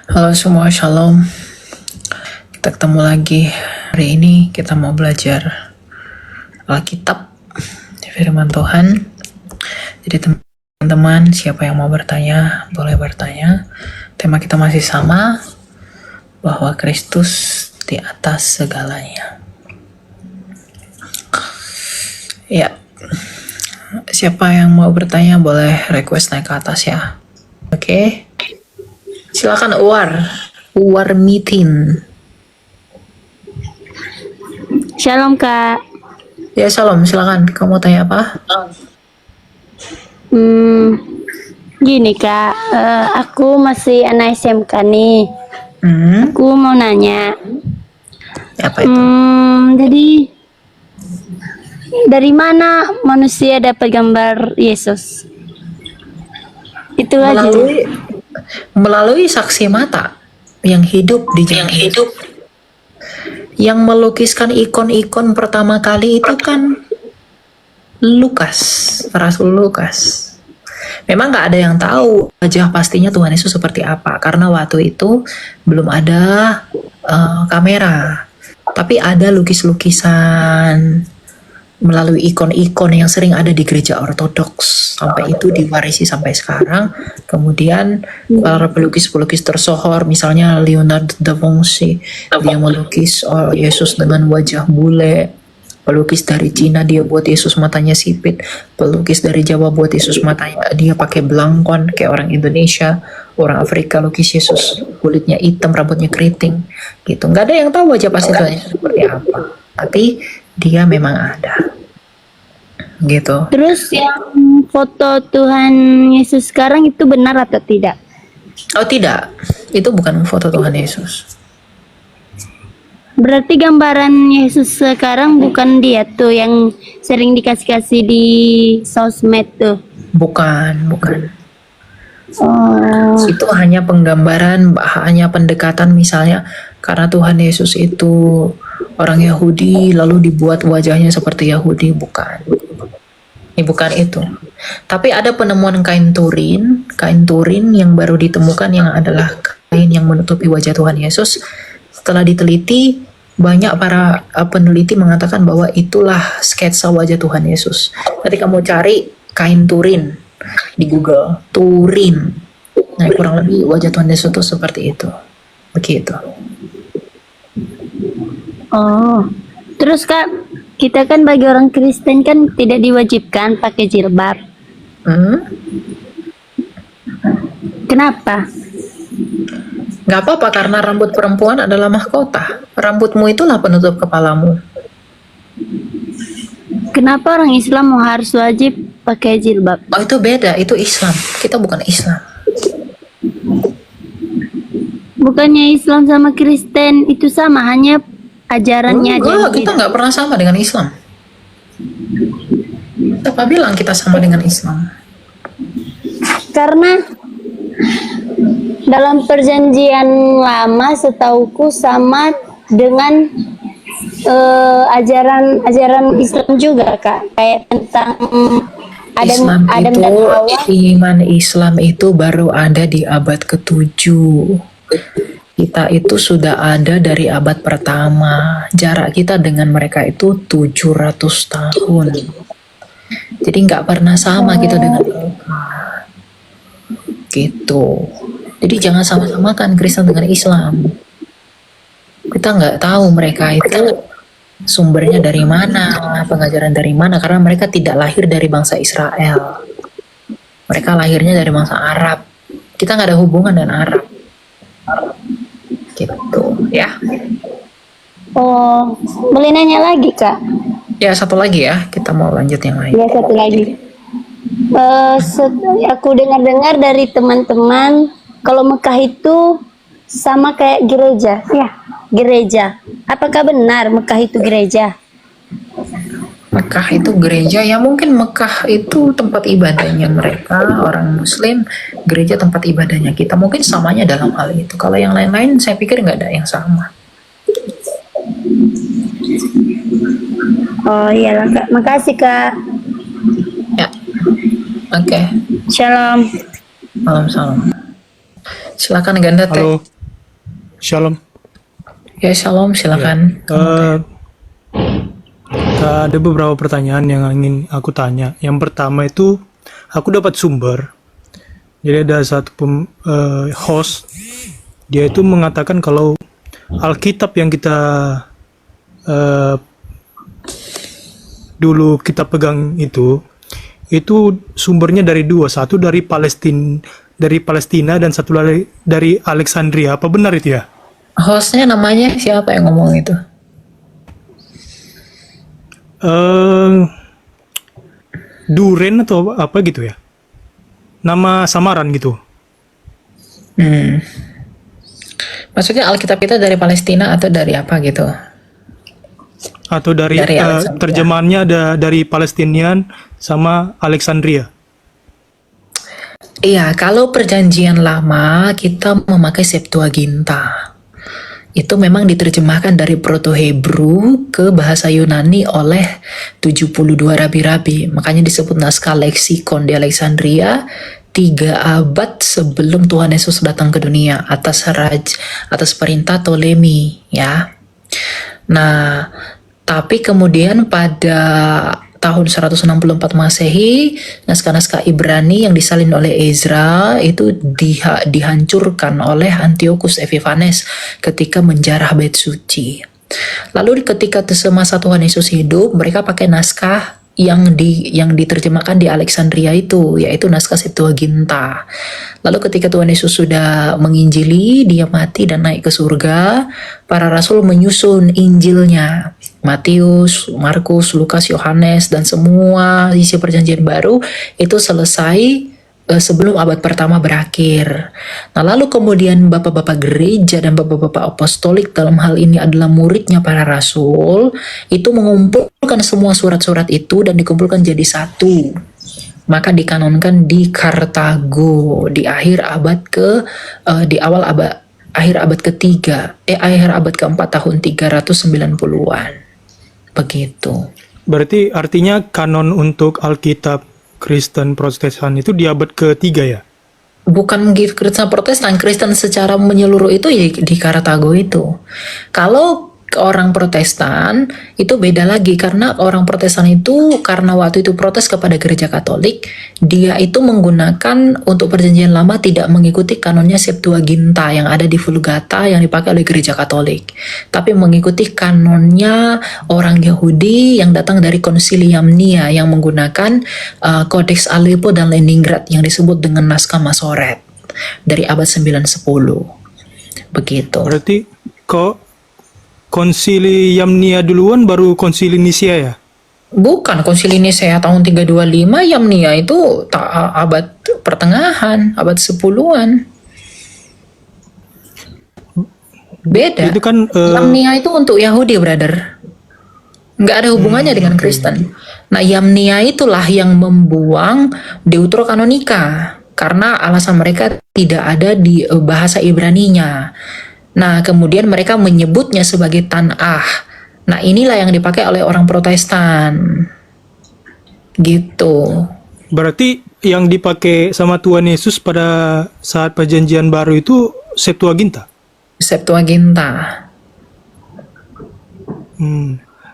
Halo semua, shalom. Kita ketemu lagi. Hari ini kita mau belajar Alkitab, firman Tuhan. Jadi teman-teman, siapa yang mau bertanya, boleh bertanya. Tema kita masih sama, bahwa Kristus di atas segalanya. Ya, siapa yang mau bertanya boleh request naik ke atas ya. Oke. Silakan Uwar meeting. Shalom Kak. Ya shalom, silakan. Kamu mau tanya apa? Gini Kak, aku masih anak SMK nih. Aku mau nanya. Apa itu? Jadi dari mana manusia dapat gambar Yesus? Itu aja. Melalui saksi mata yang hidup di jalan hidup. Yang melukiskan ikon-ikon pertama kali itu kan Lukas, Rasul Lukas. Memang nggak ada yang tahu wajah pastinya Tuhan Yesus seperti apa, karena waktu itu belum ada kamera, tapi ada lukis-lukisan melalui ikon-ikon yang sering ada di gereja ortodoks, sampai itu diwarisi sampai sekarang. Kemudian para pelukis-pelukis tersohor, misalnya Leonardo da Vinci, dia melukis Yesus dengan wajah bule. Pelukis dari Cina dia buat Yesus matanya sipit. Pelukis dari Jawa buat Yesus matanya dia pakai belangkon kayak orang Indonesia. Orang Afrika lukis Yesus kulitnya hitam, rambutnya keriting gitu. Nggak ada yang tahu wajah pasti Tuhan Yesus seperti apa, tapi dia memang ada gitu. Terus yang foto Tuhan Yesus sekarang itu benar atau tidak? Oh tidak, itu bukan foto Tuhan Yesus. Berarti gambaran Yesus sekarang bukan dia tuh yang sering dikasih-kasih di sosmed tuh. Bukan. Oh. Itu hanya penggambaran, hanya pendekatan, misalnya karena Tuhan Yesus itu orang Yahudi lalu dibuat wajahnya seperti Yahudi, bukan. Ini bukan itu. Tapi ada penemuan kain turin yang baru ditemukan yang adalah kain yang menutupi wajah Tuhan Yesus. Setelah diteliti, banyak para peneliti mengatakan bahwa itulah sketsa wajah Tuhan Yesus. Ketika kamu cari kain turin di Google, turin, nah kurang lebih wajah Tuhan Yesus itu seperti itu. Begitu. Oh, terus Kak, kita kan bagi orang Kristen kan tidak diwajibkan pakai jilbab. Kenapa? Gak apa-apa, karena rambut perempuan adalah mahkota. Rambutmu itulah penutup kepalamu. Kenapa orang Islam harus wajib pakai jilbab? Oh itu beda, itu Islam. Kita bukan Islam. Bukannya Islam sama Kristen itu sama, hanya ajarannya aja. Enggak, kita nggak pernah sama dengan Islam. Siapa bilang kita sama dengan Islam? Karena dalam perjanjian lama setauku sama dengan ajaran Islam juga Kak, kayak tentang Adam dan Hawa. Iman Islam itu baru ada di abad ke-7. Kita itu sudah ada dari abad pertama. Jarak kita dengan mereka itu 700 tahun. Jadi nggak pernah sama kita dengan mereka. Gitu. Jadi jangan sama-samakan Kristen dengan Islam. Kita nggak tahu mereka itu sumbernya dari mana, pengajaran dari mana, karena mereka tidak lahir dari bangsa Israel. Mereka lahirnya dari bangsa Arab. Kita nggak ada hubungan dengan Arab. Gitu, ya. Oh, boleh nanya lagi Kak? Ya, satu lagi ya, kita mau lanjut yang lain. Ya, satu lagi. Aku dengar-dengar dari teman-teman kalau Mekah itu sama kayak gereja. Ya, gereja. Apakah benar Mekah itu gereja? Mekah itu gereja, ya mungkin Mekah itu tempat ibadahnya mereka, orang Muslim, gereja tempat ibadahnya kita. Mungkin samanya dalam hal itu. Kalau yang lain-lain saya pikir nggak ada yang sama. Oh iya Kak, makasih Kak. Ya, oke. Shalom. Salam. Silakan Ganda Teh. Halo. Shalom. Ya, shalom, silakan. Eh, ada beberapa pertanyaan yang ingin aku tanya. Yang pertama itu, aku dapat sumber. Jadi ada satu host, dia itu mengatakan kalau Alkitab yang kita dulu kita pegang itu sumbernya dari dua, satu dari Palestina dan satu lagi dari Alexandria. Apa benar itu ya? Hostnya namanya siapa yang ngomong itu? Duren atau apa gitu ya? Nama samaran gitu. Hmm. Maksudnya Alkitab kita dari Palestina atau dari apa gitu? Atau dari Dari Alexandria. terjemahannya ada dari Palestinian sama Alexandria. Iya, kalau perjanjian lama kita memakai Septuaginta. Itu memang diterjemahkan dari Proto-Hebrew ke bahasa Yunani oleh 72 rabi-rabi. Makanya disebut naskah leksikon di Alexandria 3 abad sebelum Tuhan Yesus datang ke dunia atas perintah Ptolemy ya. Nah, tapi kemudian pada tahun 164 Masehi, naskah-naskah Ibrani yang disalin oleh Ezra itu dihancurkan oleh Antiochus Epiphanes ketika menjarah bait suci. Lalu ketika semasa Tuhan Yesus hidup, mereka pakai naskah yang diterjemahkan di Alexandria itu, yaitu naskah Septuaginta. Lalu ketika Tuhan Yesus sudah menginjili, dia mati dan naik ke surga, para rasul menyusun Injilnya. Matius, Markus, Lukas, Yohanes, dan semua isi perjanjian baru itu selesai sebelum abad pertama berakhir. Nah, lalu kemudian bapak-bapak gereja dan bapak-bapak apostolik, dalam hal ini adalah muridnya para rasul, itu mengumpulkan semua surat-surat itu dan dikumpulkan jadi satu. Maka dikanonkan di Kartago di akhir abad akhir abad keempat tahun 390-an. Begitu. Berarti artinya kanon untuk Alkitab Kristen Protestan itu di abad ketiga ya? Bukan Kristen Protestan, Kristen secara menyeluruh itu ya di Kartago itu. Kalau orang Protestan itu beda lagi, karena orang Protestan itu karena waktu itu protes kepada gereja Katolik, dia itu menggunakan untuk perjanjian lama tidak mengikuti kanonnya Septuaginta yang ada di Vulgata yang dipakai oleh gereja Katolik, tapi mengikuti kanonnya orang Yahudi yang datang dari Konsilium Nia yang menggunakan Codex Aleppo dan Leningrad yang disebut dengan naskah Masoret dari abad 9-10. Begitu. Berarti kok Konsili Yamnia duluan baru Konsili Nisia ya? Bukan, Konsili Nisea tahun 325, Yamnia itu abad pertengahan, abad 10-an. Beda. Itu kan Yamnia itu untuk Yahudi, brother. Nggak ada hubungannya dengan Kristen. Nah, Yamnia itulah yang membuang Deuterokanonika karena alasan mereka tidak ada di bahasa Ibraninya. Nah, kemudian mereka menyebutnya sebagai Tanakh. Nah, inilah yang dipakai oleh orang Protestan. Gitu. berarti yang dipakai sama Tuhan Yesus pada saat perjanjian baru itu Septuaginta. Septuaginta.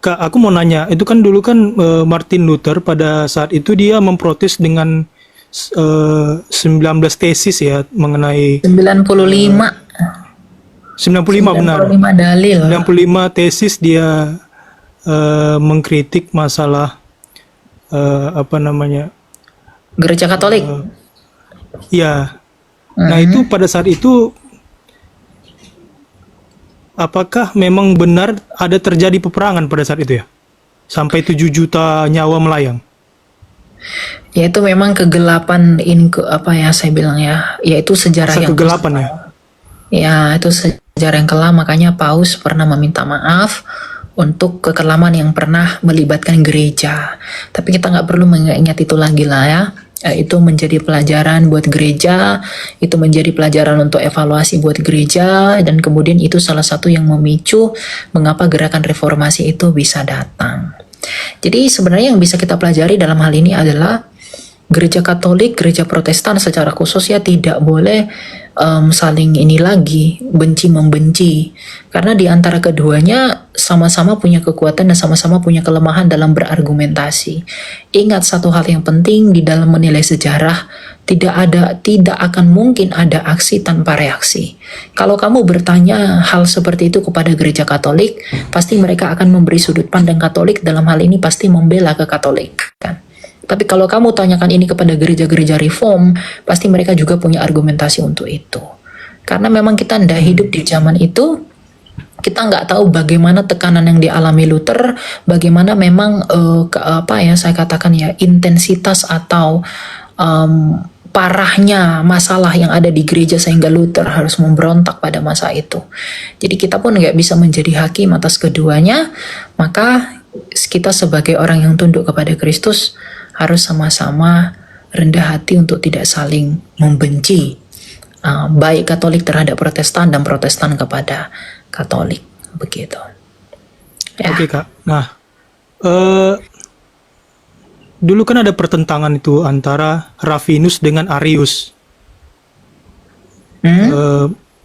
Kak, aku mau nanya, itu kan dulu kan Martin Luther pada saat itu dia memprotes dengan 19 tesis ya mengenai 95. 95 benar. 95 dalil. 95 tesis dia mengkritik masalah apa namanya? Gereja Katolik. Ya. Nah, itu pada saat itu apakah memang benar ada terjadi peperangan pada saat itu ya? Sampai 7 juta nyawa melayang. Ya, itu memang kegelapan apa ya saya bilang ya, yaitu sejarah yang Kegelapan ya. Ya, itu sejarah yang kelam, makanya Paus pernah meminta maaf untuk kekelaman yang pernah melibatkan gereja. Tapi kita nggak perlu mengingat itu lagi lah ya. Itu menjadi pelajaran buat gereja, itu menjadi pelajaran untuk evaluasi buat gereja, dan kemudian itu salah satu yang memicu mengapa gerakan reformasi itu bisa datang. Jadi sebenarnya yang bisa kita pelajari dalam hal ini adalah gereja Katolik, gereja Protestan secara khusus ya tidak boleh saling ini lagi benci membenci, karena di antara keduanya sama-sama punya kekuatan dan sama-sama punya kelemahan dalam berargumentasi. Ingat satu hal yang penting di dalam menilai sejarah, tidak akan mungkin ada aksi tanpa reaksi. Kalau kamu bertanya hal seperti itu kepada gereja Katolik, pasti mereka akan memberi sudut pandang Katolik, dalam hal ini pasti membela ke Katolik kan. Tapi kalau kamu tanyakan ini kepada gereja-gereja reform, pasti mereka juga punya argumentasi untuk itu. Karena memang kita tidak hidup di zaman itu, kita nggak tahu bagaimana tekanan yang dialami Luther, bagaimana memang saya katakan ya, intensitas atau parahnya masalah yang ada di gereja sehingga Luther harus memberontak pada masa itu. Jadi kita pun nggak bisa menjadi hakim atas keduanya, maka kita sebagai orang yang tunduk kepada Kristus harus sama-sama rendah hati untuk tidak saling membenci, baik Katolik terhadap Protestan dan Protestan kepada Katolik, begitu. Ya. Oke Kak, nah dulu kan ada pertentangan itu antara Rafinus dengan Arius.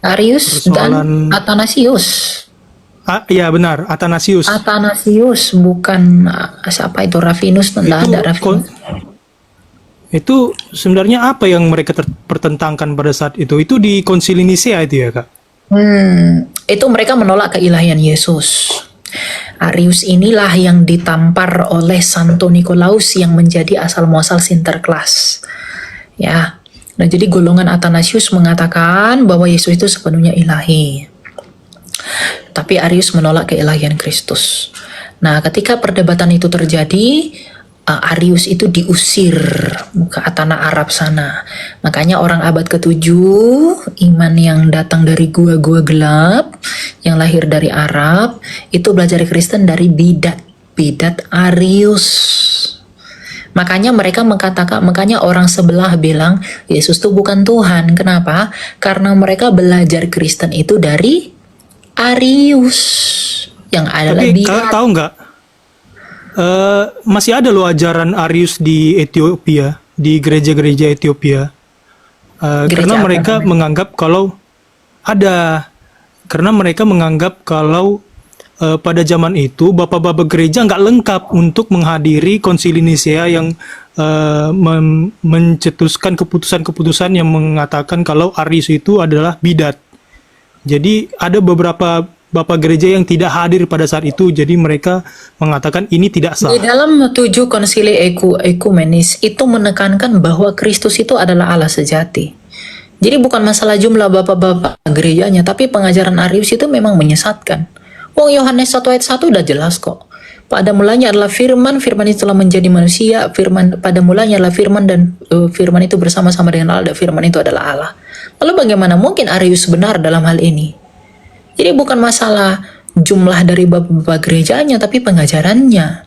Arius dan Athanasius. Iya benar, Athanasius. Athanasius bukan siapa itu, Rafinus, tidak ada Rafinus. Itu sebenarnya apa yang mereka pertentangkan pada saat itu? Itu di Konsili Nisea itu ya Kak? Itu mereka menolak keilahian Yesus. Arius inilah yang ditampar oleh Santo Nikolaus yang menjadi asal muasal Sinterklas. Ya. Nah, jadi golongan Athanasius mengatakan bahwa Yesus itu sepenuhnya ilahi. Tapi Arius menolak keilahian Kristus. Nah, ketika perdebatan itu terjadi, Arius itu diusir ke tanah Arab sana. Makanya orang abad ke-7, iman yang datang dari gua-gua gelap, yang lahir dari Arab, itu belajar Kristen dari bidat Arius. Makanya mereka makanya orang sebelah bilang Yesus itu bukan Tuhan. Kenapa? Karena mereka belajar Kristen itu dari Arius yang adalah Tapi bidat. tahu nggak? Masih ada loh ajaran Arius di Ethiopia, di gereja-gereja Ethiopia. Karena apa mereka namanya? menganggap kalau pada zaman itu bapak-bapak gereja nggak lengkap untuk menghadiri Konsili Nisea yang mencetuskan keputusan-keputusan yang mengatakan kalau Arius itu adalah bidat. Jadi ada beberapa bapak gereja yang tidak hadir pada saat itu, jadi mereka mengatakan ini tidak sah. Di dalam 7 konsili ekumenis itu menekankan bahwa Kristus itu adalah Allah sejati. Jadi bukan masalah jumlah bapak-bapak gerejanya, tapi pengajaran Arius itu memang menyesatkan. Yohanes 1 ayat 1 udah jelas kok. Pada mulanya adalah firman, firman itu telah menjadi manusia, pada mulanya adalah firman, dan firman itu bersama-sama dengan Allah, dan firman itu adalah Allah. Lalu bagaimana mungkin Arius benar dalam hal ini? Jadi bukan masalah jumlah dari bapak-bapak gerejanya, tapi pengajarannya.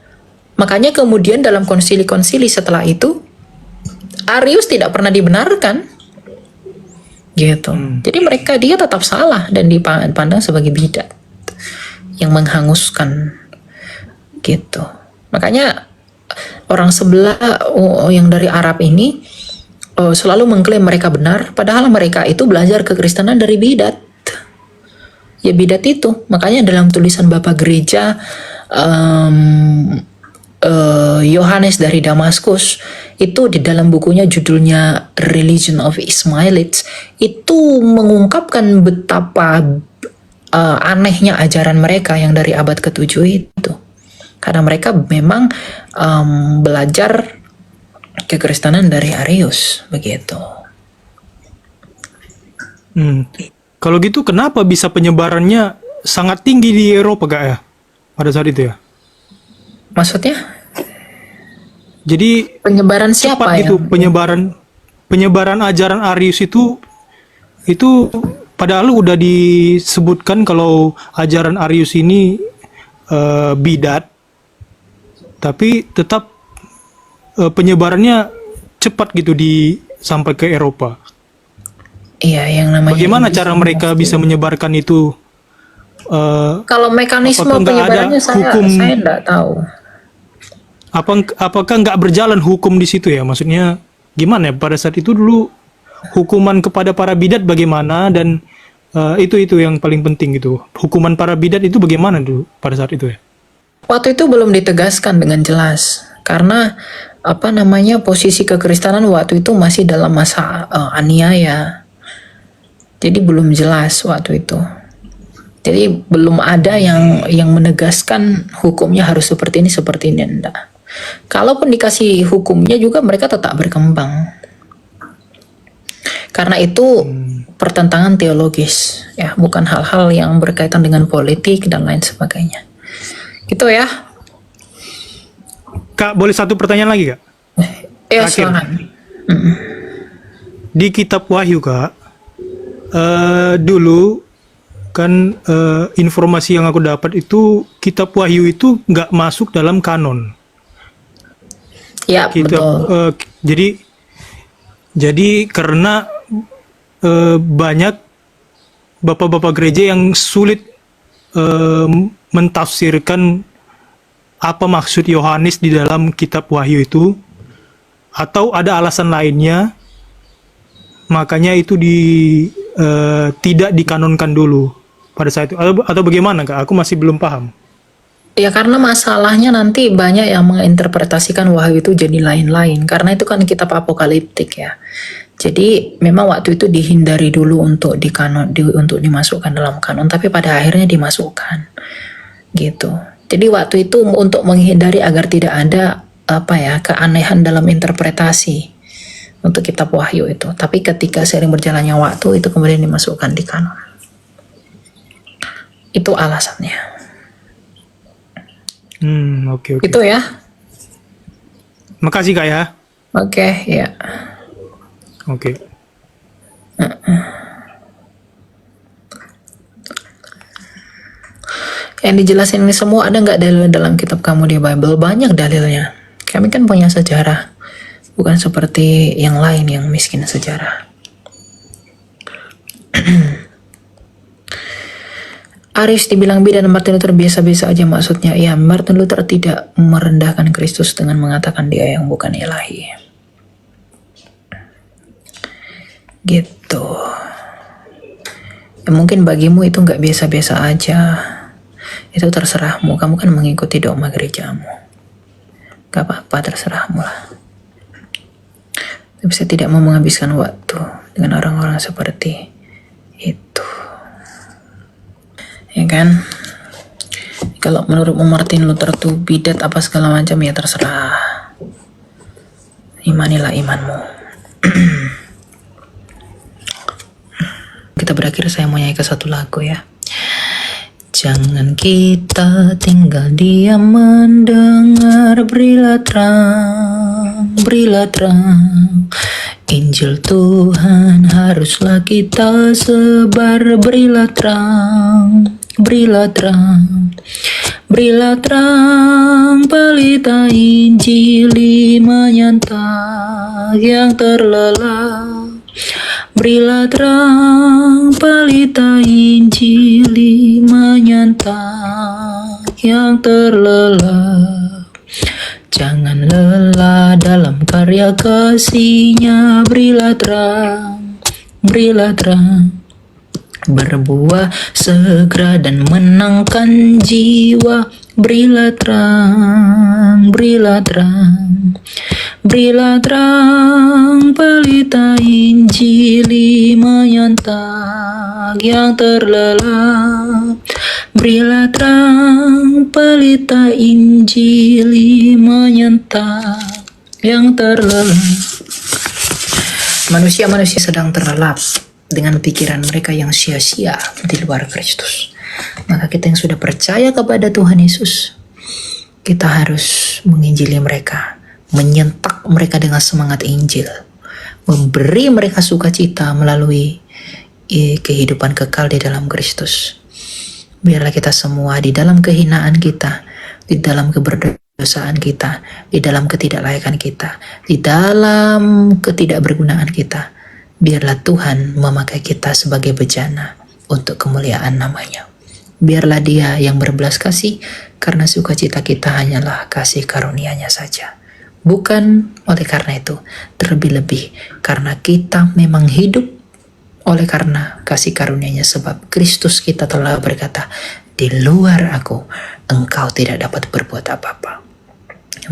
Makanya kemudian dalam konsili-konsili setelah itu, Arius tidak pernah dibenarkan. Gitu. Jadi dia tetap salah dan dipandang sebagai bidat yang menghanguskan. Gitu. Makanya orang sebelah yang dari Arab ini selalu mengklaim mereka benar, padahal mereka itu belajar kekristenan dari bidat. Ya bidat itu. Makanya dalam tulisan Bapak Gereja Yohanes dari Damaskus, itu di dalam bukunya judulnya Religion of Ismailites, itu mengungkapkan betapa anehnya ajaran mereka yang dari abad ke-7 itu. Karena mereka memang belajar kekristenan dari Arius, begitu. Kalau gitu kenapa bisa penyebarannya sangat tinggi di Eropa Kak ya? Pada saat itu ya? Maksudnya? Jadi Penyebaran siapa cepat gitu penyebaran ajaran Arius itu padahal udah disebutkan kalau ajaran Arius ini bidat, tapi tetap penyebarannya cepat gitu sampai ke Eropa. Iya, yang namanya. Bagaimana cara mereka bisa menyebarkan itu? Kalau mekanisme Apakah nggak ada penyebarannya saya hukum? nggak tahu. apakah nggak berjalan hukum di situ ya? Maksudnya gimana ya pada saat itu dulu hukuman kepada para bidat bagaimana dan itu yang paling penting gitu. Hukuman para bidat itu bagaimana dulu pada saat itu ya? Waktu itu belum ditegaskan dengan jelas karena posisi kekristenan waktu itu masih dalam masa aniaya. Jadi belum jelas waktu itu. Jadi belum ada yang menegaskan hukumnya harus seperti ini enggak. Kalaupun dikasih hukumnya juga mereka tetap berkembang. Karena itu pertentangan teologis ya, bukan hal-hal yang berkaitan dengan politik dan lain sebagainya. Gitu ya. Kak, boleh satu pertanyaan lagi, Kak? Ya, Terakhir. silakan. Di kitab Wahyu, Kak, dulu kan informasi yang aku dapat itu kitab Wahyu itu nggak masuk dalam kanon. Ya, betul. Jadi karena banyak bapak-bapak gereja yang sulit mentafsirkan apa maksud Yohanes di dalam kitab Wahyu itu, atau ada alasan lainnya, makanya itu tidak dikanonkan dulu pada saat itu, atau bagaimana, Kak? Aku masih belum paham. Ya karena masalahnya nanti banyak yang menginterpretasikan Wahyu itu jadi lain-lain. Karena itu kan kitab apokaliptik ya. Jadi memang waktu itu dihindari dulu untuk untuk dimasukkan dalam kanon, tapi pada akhirnya dimasukkan. Gitu. Jadi waktu itu untuk menghindari agar tidak ada keanehan dalam interpretasi untuk kitab Wahyu itu. Tapi ketika seiring berjalannya waktu itu kemudian dimasukkan di kanon. Itu alasannya. Oke. Itu ya. Makasih, Kak ya. Oke, ya. Oke. Yang dijelasin ini semua ada nggak dalil dalam kitab kamu di Bible? Banyak dalilnya. Kami kan punya sejarah, bukan seperti yang lain yang miskin sejarah. Aris dibilang beda dan Martin Luther biasa-biasa aja maksudnya. Ya, Martin Luther tidak merendahkan Kristus dengan mengatakan dia yang bukan ilahi. Gitu. Ya, mungkin bagimu itu nggak biasa-biasa aja. Itu terserahmu. Kamu kan mengikuti dogma gerejamu. Gak apa-apa, terserahmu lah. Tapi saya tidak mau menghabiskan waktu dengan orang-orang seperti itu. Ya kan? Kalau menurut Martin Luther tuh bidat apa segala macam ya terserah. Imanilah imanmu. Kita berakhir saya mau nyanyi ke satu lagu ya. Jangan kita tinggal diam mendengar, berilah terang. Injil Tuhan haruslah kita sebar, berilah terang. Berilah terang, pelita Injil menyanta yang terlelap. Berilah terang, pelita Injil menyanta yang terlelap. Jangan lelah dalam karya kasih-Nya, berilah terang. Berbuah segera dan menangkan jiwa, berilah terang. Berilah terang, pelita Injil menyanta yang terlelap. Berilah terang, pelita Injil menyanta yang terlelap. Manusia-manusia sedang terlelap dengan pikiran mereka yang sia-sia di luar Kristus. Maka kita yang sudah percaya kepada Tuhan Yesus, kita harus menginjili mereka, menyentak mereka dengan semangat Injil, memberi mereka sukacita melalui kehidupan kekal di dalam Kristus. Biarlah kita semua di dalam kehinaan kita, di dalam keberdosaan kita, di dalam ketidaklayakan kita, di dalam ketidakbergunaan kita, biarlah Tuhan memakai kita sebagai bejana untuk kemuliaan namanya. biarlah dia yang berbelas kasih, karena sukacita kita hanyalah kasih karunia-Nya saja. Bukan oleh karena itu, terlebih-lebih karena kita memang hidup oleh karena kasih karunia-Nya, sebab Kristus kita telah berkata, di luar aku, engkau tidak dapat berbuat apa-apa.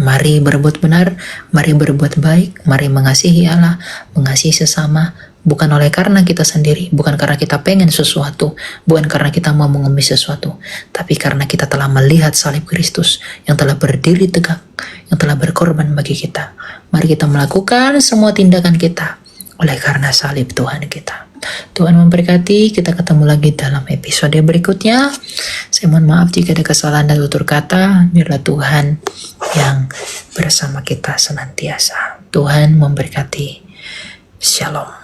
Mari berbuat benar, mari berbuat baik, mari mengasihi Allah, mengasihi sesama, bukan oleh karena kita sendiri, bukan karena kita pengen sesuatu, bukan karena kita mau mengemis sesuatu, tapi karena kita telah melihat salib Kristus yang telah berdiri tegak, yang telah berkorban bagi kita. Mari kita melakukan semua tindakan kita oleh karena salib Tuhan kita. Tuhan memberkati, kita ketemu lagi dalam episode berikutnya. Saya mohon maaf jika ada kesalahan dan tutur kata. Biarlah Tuhan yang bersama kita senantiasa. Tuhan memberkati. Shalom.